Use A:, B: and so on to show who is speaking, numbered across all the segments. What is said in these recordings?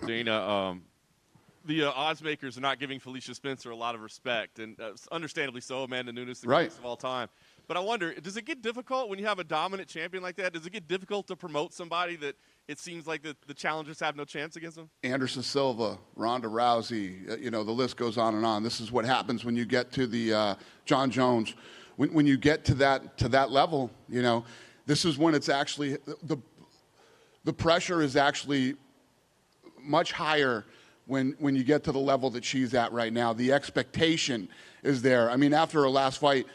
A: Dana, the odds makers are not giving Felicia Spencer a lot of respect, and understandably so. Amanda Nunes, the greatest of all time. But I wonder, does it get difficult when you have a dominant champion like that? Does it get difficult to promote somebody that it seems like the challengers have no chance against them?
B: Anderson Silva, Ronda Rousey, the list goes on and on. This is what happens when you get to the Jon Jones. When you get to that level, this is when it's actually the pressure is actually much higher when you get to the level that she's at right now. The expectation is there. I mean, after her last fight,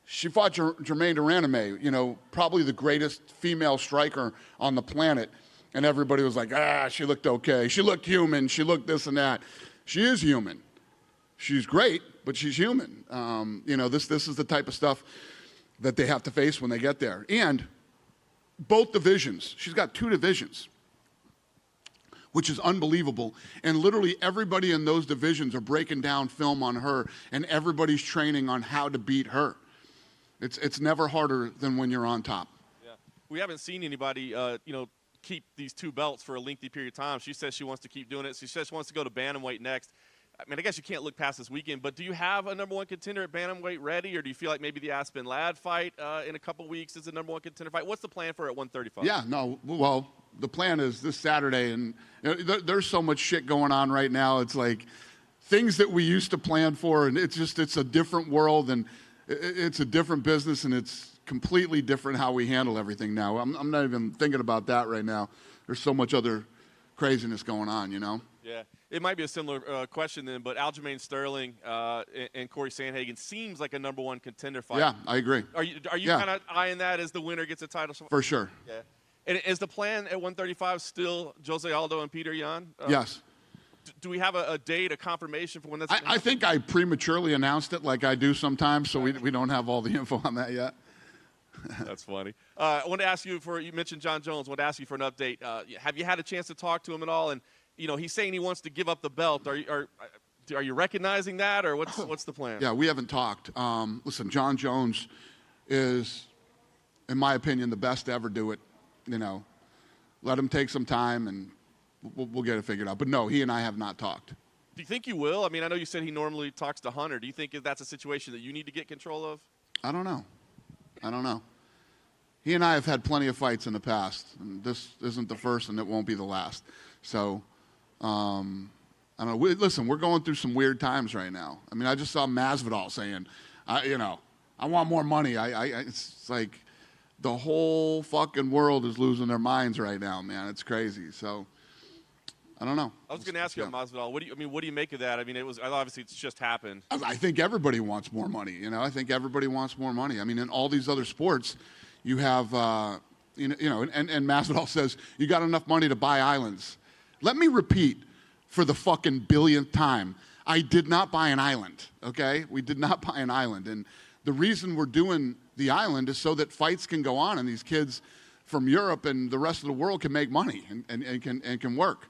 B: she fought Germaine de Randamie, probably the greatest female striker on the planet. And everybody was like, she looked okay. She looked human. She looked this and that. She is human. She's great, but she's human. This is the type of stuff that they have to face when they get there. And both divisions. She's got 2 divisions, which is unbelievable. And literally everybody in those divisions are breaking down film on her, and everybody's training on how to beat her. It's never harder than when you're on top.
A: Yeah, we haven't seen anybody, keep these 2 belts for a lengthy period of time. She says she wants to keep doing it. She says she wants to go to bantamweight next. I mean, I guess you can't look past this weekend, but do you have a number 1 contender at bantamweight ready, or do you feel like maybe the Aspen Ladd fight in a couple weeks is the number 1 contender fight? What's the plan for at 135?
B: Yeah, no, well, the plan is this Saturday, and there's so much shit going on right now. It's like things that we used to plan for, and it's a different world, and it's a different business, and it's completely different how we handle everything now. I'm not even thinking about that right now. There's so much other craziness going on,
A: Yeah, it might be a similar question then, but Aljamain Sterling and Corey Sandhagen seems like a number 1 contender fight.
B: Yeah, I agree.
A: Are you kind of eyeing that as the winner gets a title?
B: For sure.
A: Yeah. And is the plan at 135 still Jose Aldo and Peter Yan?
B: Yes.
A: Do we have a date, a confirmation for when that's going to
B: I think I prematurely announced it like I do sometimes, so we don't have all the info on that yet.
A: That's funny. I want to ask you you mentioned Jon Jones. I want to ask you for an update. Have you had a chance to talk to him at all? And, he's saying he wants to give up the belt. Are you recognizing that, or what's the plan?
B: Yeah, we haven't talked. Listen, Jon Jones is, in my opinion, the best to ever do it. Let him take some time, and we'll get it figured out. But no, he and I have not talked.
A: Do you think you will? I mean, I know you said he normally talks to Hunter. Do you think that's a situation that you need to get control of?
B: I don't know. He and I have had plenty of fights in the past, and this isn't the first, and it won't be the last. So, I don't know. Listen, we're going through some weird times right now. I mean, I just saw Masvidal saying, I want more money. It's like the whole fucking world is losing their minds right now, man. It's crazy. So, I don't know.
A: I was going to ask you about Masvidal. What do you make of that? I mean, obviously it's just happened.
B: I think everybody wants more money. I think everybody wants more money. I mean, in all these other sports, you have, and Masvidal says you got enough money to buy islands. Let me repeat for the fucking billionth time. I did not buy an island. Okay, we did not buy an island, and the reason we're doing the island is so that fights can go on, and these kids from Europe and the rest of the world can make money and can work.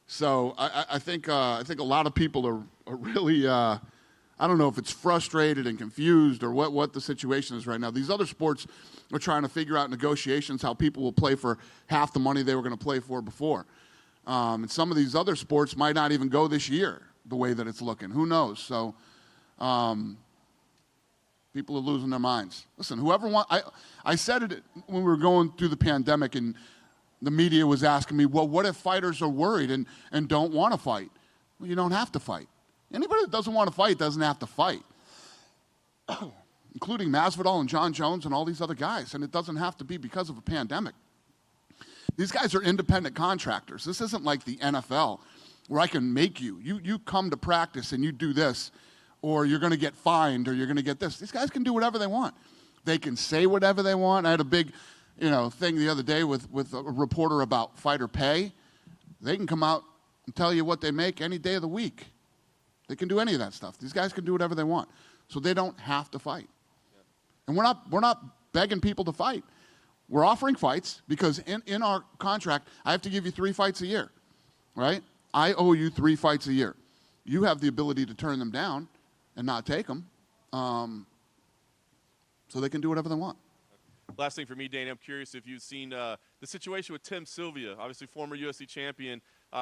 B: So I think a lot of people are really I don't know if it's frustrated and confused or what the situation is right now. These other sports are trying to figure out negotiations how people will play for half the money they were going to play for before. And some of these other sports might not even go this year the way that it's looking. Who knows? So people are losing their minds. Listen, I said it when we were going through the pandemic, and the media was asking me, well, what if fighters are worried and don't want to fight? Well, you don't have to fight. Anybody that doesn't want to fight doesn't have to fight, including Masvidal and Jon Jones and all these other guys, and it doesn't have to be because of a pandemic. These guys are independent contractors. This isn't like the NFL where I can make you come to practice and you do this, or you're going to get fined, or you're going to get this. These guys can do whatever they want. They can say whatever they want. I had a big thing the other day with a reporter about fighter pay. They can come out and tell you what they make any day of the week. They can do any of that stuff. These guys can do whatever they want. So they don't have to fight. And we're not begging people to fight. We're offering fights because in our contract, I have to give you 3 fights a year, right? I owe you 3 fights a year. You have the ability to turn them down and not take them, so they can do whatever they want.
A: Last thing for me, Dana, I'm curious if you've seen the situation with Tim Sylvia, obviously former UFC champion.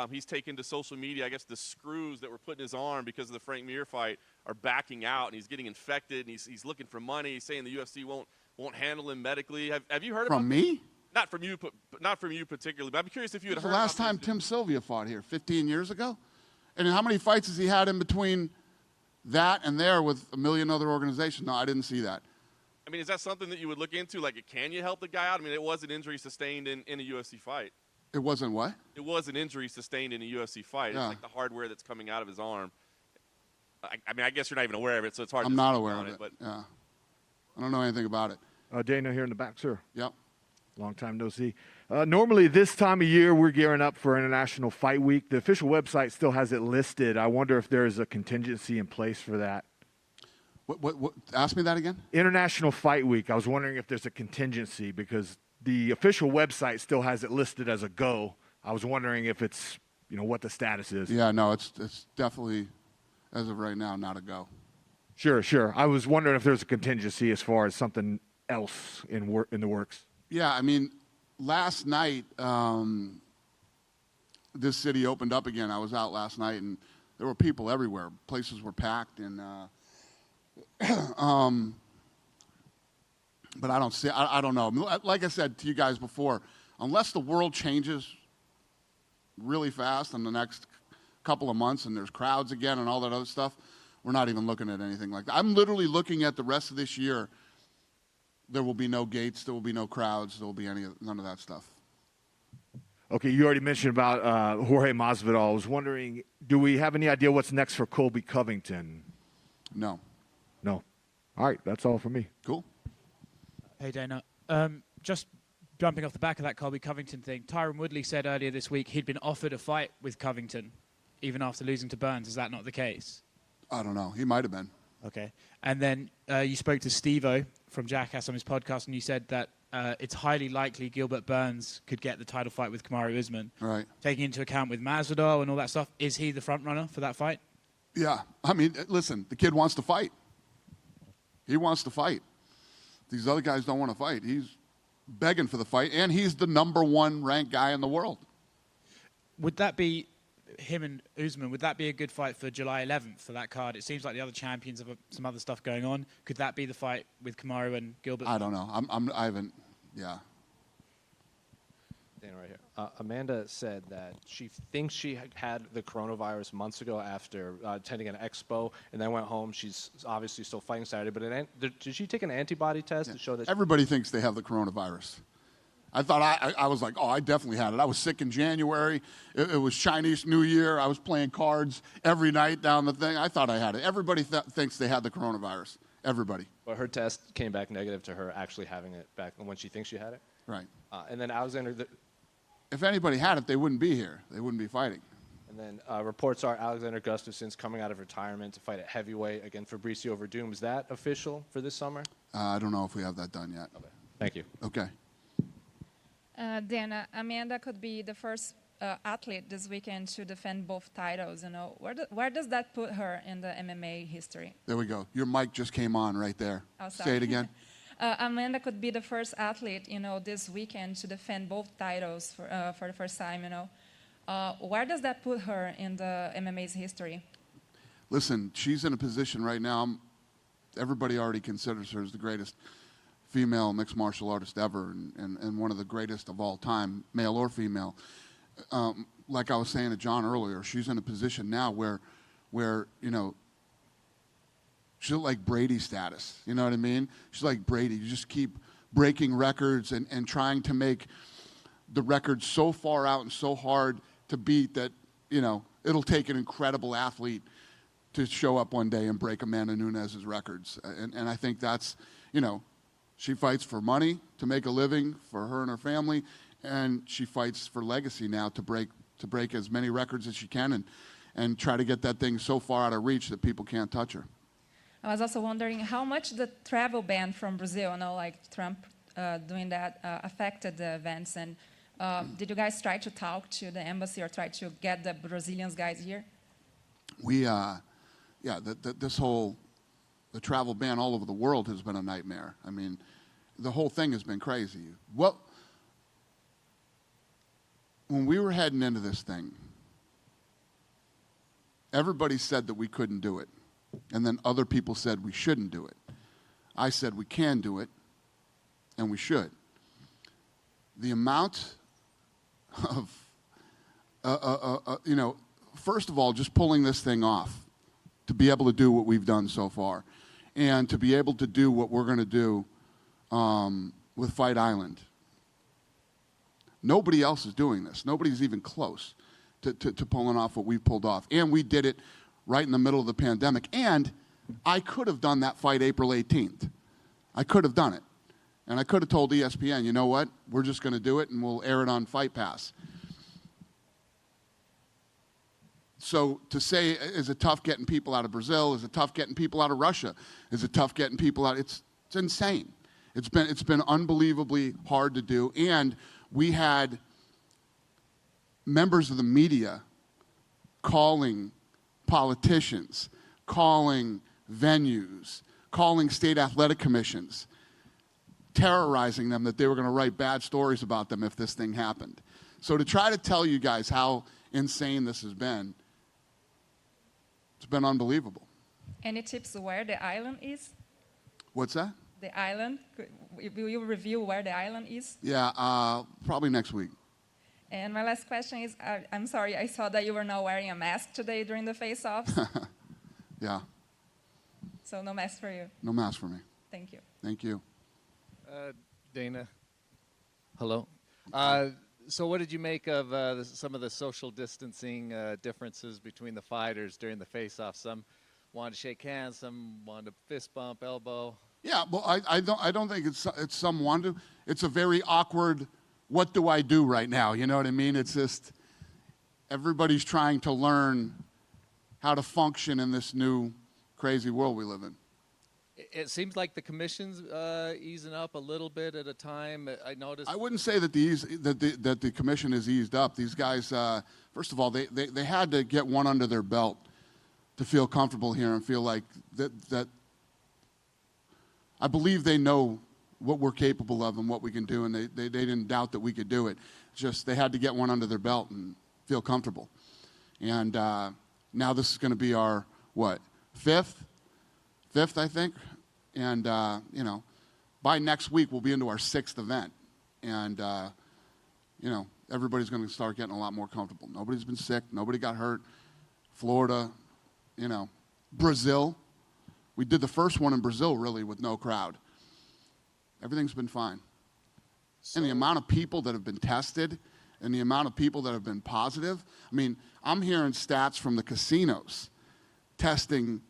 A: He's taken to social media. I guess the screws that were put in his arm because of the Frank Mir fight are backing out, and he's getting infected, and he's looking for money. He's saying the UFC won't handle him medically. Have you heard about
B: From me?
A: Not from you, not from you particularly. But I'm curious if you had heard.
B: The last time Tim Sylvia fought here, 15 years ago, and how many fights has he had in between that and there with a million other organizations? No, I didn't see that.
A: I mean, is that something that you would look into? Like, can you help the guy out? I mean, it was an injury sustained in a UFC fight.
B: It wasn't what?
A: It was an injury sustained in a UFC fight.
B: Yeah.
A: It's like the hardware that's coming out of his arm. I mean, I guess you're not even aware of it, so it's hard to
B: I'm not
A: speak
B: aware
A: on
B: of it.
A: But
B: Yeah. I don't know anything about it.
C: Dana here in the back, sir.
B: Yep.
C: Long time no see. Normally this time of year, we're gearing up for International Fight Week. The official website still has it listed. I wonder if there is a contingency in place for that.
B: What? Ask me that again?
C: International Fight Week. I was wondering if there's a contingency because the official website still has it listed as a go. I was wondering if it's, what the status is.
B: Yeah, no, it's definitely, as of right now, not a go.
C: Sure. I was wondering if there's a contingency as far as something else in the works.
B: Yeah, I mean, last night, this city opened up again. I was out last night, and there were people everywhere. Places were packed, and but I don't know. Like I said to you guys before, unless the world changes really fast in the next couple of months and there's crowds again and all that other stuff, we're not even looking at anything like that. I'm literally looking at the rest of this year. There will be no gates. There will be no crowds. There will be none of that stuff.
C: Okay, you already mentioned about Jorge Masvidal. I was wondering, do we have any idea what's next for Colby Covington?
B: No.
C: No. All right, that's all for me.
B: Cool.
D: Hey, Dana. Just jumping off the back of that Colby Covington thing, Tyron Woodley said earlier this week he'd been offered a fight with Covington, even after losing to Burns. Is that not the case?
B: I don't know. He might have been.
D: Okay. And then you spoke to Steve-O from Jackass on his podcast, and you said that it's highly likely Gilbert Burns could get the title fight with Kamaru Usman.
B: Right.
D: Taking into account with Masvidal and all that stuff, is he the front runner for that fight?
B: Yeah. I mean, listen, the kid wants to fight. He wants to fight. These other guys don't want to fight. He's begging for the fight, and he's the #1 ranked guy in the world.
D: Would that be him and Usman? Would that be a good fight for July 11th for that card? It seems like the other champions have some other stuff going on. Could that be the fight with Kamaru and Gilbert?
B: I don't know. I haven't. Yeah.
E: Dana, right here. Amanda said that she thinks she had the coronavirus months ago after attending an expo, and then went home. She's obviously still fighting Saturday, but did she take an antibody test to show that?
B: Everybody thinks they have the coronavirus. I thought I was like, oh, I definitely had it. I was sick in January. It was Chinese New Year. I was playing cards every night down the thing. I thought I had it. Everybody thinks they had the coronavirus. Everybody.
E: But her test came back negative to her actually having it back when she thinks she had it.
B: Right.
E: And then Alexander.
B: If anybody had it, they wouldn't be here. They wouldn't be fighting.
E: And then reports are Alexander Gustafsson's coming out of retirement to fight at heavyweight against Fabricio Verdum. Is that official for this summer?
B: I don't know if we have that done yet.
E: Okay. Thank you.
B: Okay.
F: Dana, Amanda could be the first athlete this weekend to defend both titles. Where does that put her in the MMA history?
B: There we go. Your mic just came on right there.
F: Oh, sorry.
B: Say it again.
F: Amanda could be the first athlete, this weekend to defend both titles for the first time. Where does that put her in the MMA's history?
B: Listen, she's in a position right now. Everybody already considers her as the greatest female mixed martial artist ever, and one of the greatest of all time, male or female. Like I was saying to John earlier, she's in a position now where she's like Brady status. You know what I mean? She's like Brady. You just keep breaking records and trying to make the record so far out and so hard to beat that, it'll take an incredible athlete to show up one day and break Amanda Nunes' records. And I think that's, she fights for money to make a living for her and her family, and she fights for legacy now to break as many records as she can and try to get that thing so far out of reach that people can't touch her.
F: I was also wondering how much the travel ban from Brazil, like Trump doing that, affected the events. And did you guys try to talk to the embassy or try to get the Brazilians guys here? The travel ban all over the world has been a nightmare. I mean, the whole thing has been crazy. Well,
B: when we were heading into this thing, everybody said that we couldn't do it. And then other people said we shouldn't do it. I said we can do it, and we should. The amount of, first of all, just pulling this thing off, to be able to do what we've done so far, and to be able to do what we're going to do with Fight Island. Nobody else is doing this. Nobody's even close to pulling off what we've pulled off. And we did it right in the middle of the pandemic. And I could have done that fight April 18th. I could have done it. And I could have told ESPN, you know what, we're just going to do it and we'll air it on Fight Pass. So to say, is it tough getting people out of Brazil? Is it tough getting people out of Russia? Is it tough getting people out? It's insane. It's been unbelievably hard to do. And we had members of the media calling politicians, calling venues, calling state athletic commissions, terrorizing them that they were going to write bad stories about them if this thing happened. So to try to tell you guys how insane this has been, it's been unbelievable.
F: Any tips where the island is?
B: What's that?
F: The island? Will you reveal where the island is?
B: Yeah, probably next week.
F: And my last question is, I'm sorry, I saw that you were not wearing a mask today during the face-offs.
B: Yeah.
F: So no mask for you.
B: No mask for me.
F: Thank you.
B: Thank you.
G: Dana. Hello. So what did you make of some of the social distancing differences between the fighters during the face-off? Some wanted to shake hands, some wanted to fist bump, elbow.
B: Yeah, well, I don't think it's someone to. It's a very awkward, what do I do right now? You know what I mean? It's just everybody's trying to learn how to function in this new crazy world we live in.
G: It seems like the commission's easing up a little bit at a time. I noticed.
B: I wouldn't say that the commission has eased up. These guys, first of all, they had to get one under their belt to feel comfortable here and feel like that. I believe they know what we're capable of and what we can do, and they didn't doubt that we could do it. Just they had to get one under their belt and feel comfortable. And now this is going to be our, what, fifth, I think. And, by next week, we'll be into our sixth event. And, everybody's going to start getting a lot more comfortable. Nobody's been sick. Nobody got hurt. Florida, Brazil. We did the first one in Brazil, really, with no crowd. Everything's been fine. And the amount of people that have been tested and the amount of people that have been positive. I mean, I'm hearing stats from the casinos testing,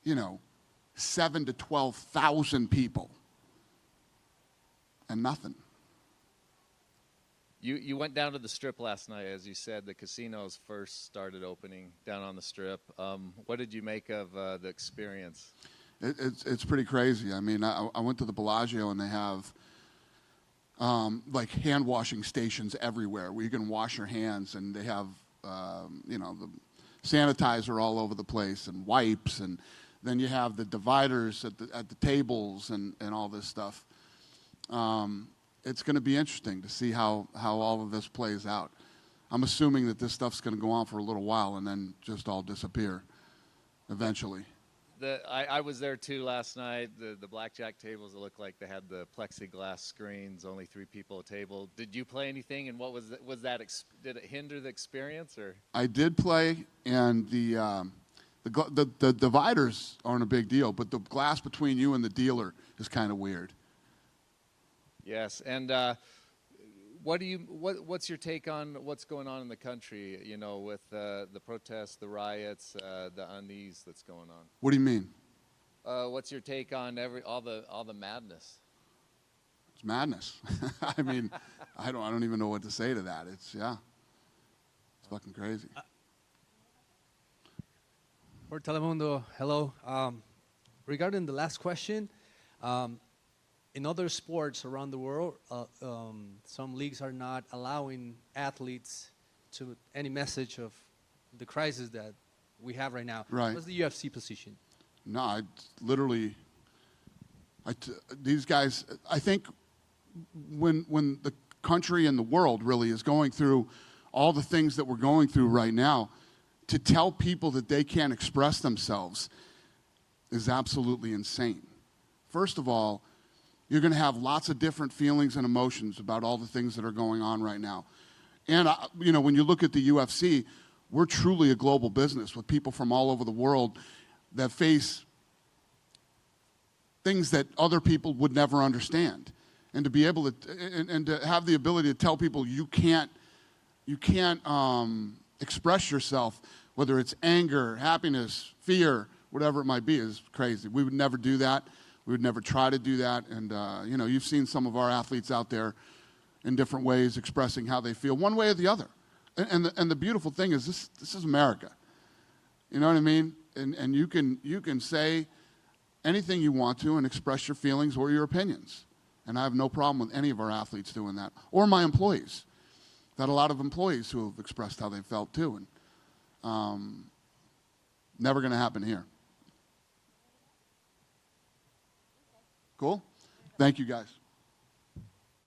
B: 7,000 to 12,000 people. And nothing.
G: You went down to the Strip last night, as you said. The casinos first started opening down on the Strip. What did you make of the experience?
B: It's pretty crazy. I mean, I went to the Bellagio, and they have like hand washing stations everywhere where you can wash your hands, and they have the sanitizer all over the place and wipes, and then you have the dividers at the tables and all this stuff. It's going to be interesting to see how all of this plays out. I'm assuming that this stuff's going to go on for a little while and then just all disappear eventually.
G: I was there too last night. The blackjack tables, it looked like they had the plexiglass screens, only 3 people a table. Did you play anything, and what was that? Did it hinder the experience, or?
B: I did play, and the dividers aren't a big deal, but the glass between you and the dealer is kind of weird.
G: Yes, and what's your take on what's going on in the country? With the protests, the riots, the unease that's going on.
B: What do you mean?
G: What's your take on all the madness?
B: It's madness. I mean, I don't even know what to say to that. It's fucking crazy.
H: For Telemundo, hello. Regarding the last question. In other sports around the world, some leagues are not allowing athletes to any message of the crisis that we have right now.
B: Right.
H: What's the UFC position?
B: No, these guys, I think when the country and the world really is going through all the things that we're going through right now, to tell people that they can't express themselves is absolutely insane. First of all, you're going to have lots of different feelings and emotions about all the things that are going on right now. And, you know, when you look at the UFC, we're truly a global business with people from all over the world that face things that other people would never understand. And to be able to, and to have the ability to tell people you can't express yourself, whether it's anger, happiness, fear, whatever it might be, is crazy. We would never do that. We would never try to do that. And, you know, you've seen some of our athletes out there in different ways expressing how they feel one way or the other. And the beautiful thing is this is America. You know what I mean? And you can say anything you want to and express your feelings or your opinions. And I have no problem with any of our athletes doing that. Or my employees. I've had a lot of employees who have expressed how they felt too. And never going to happen here. Cool? Thank you, guys.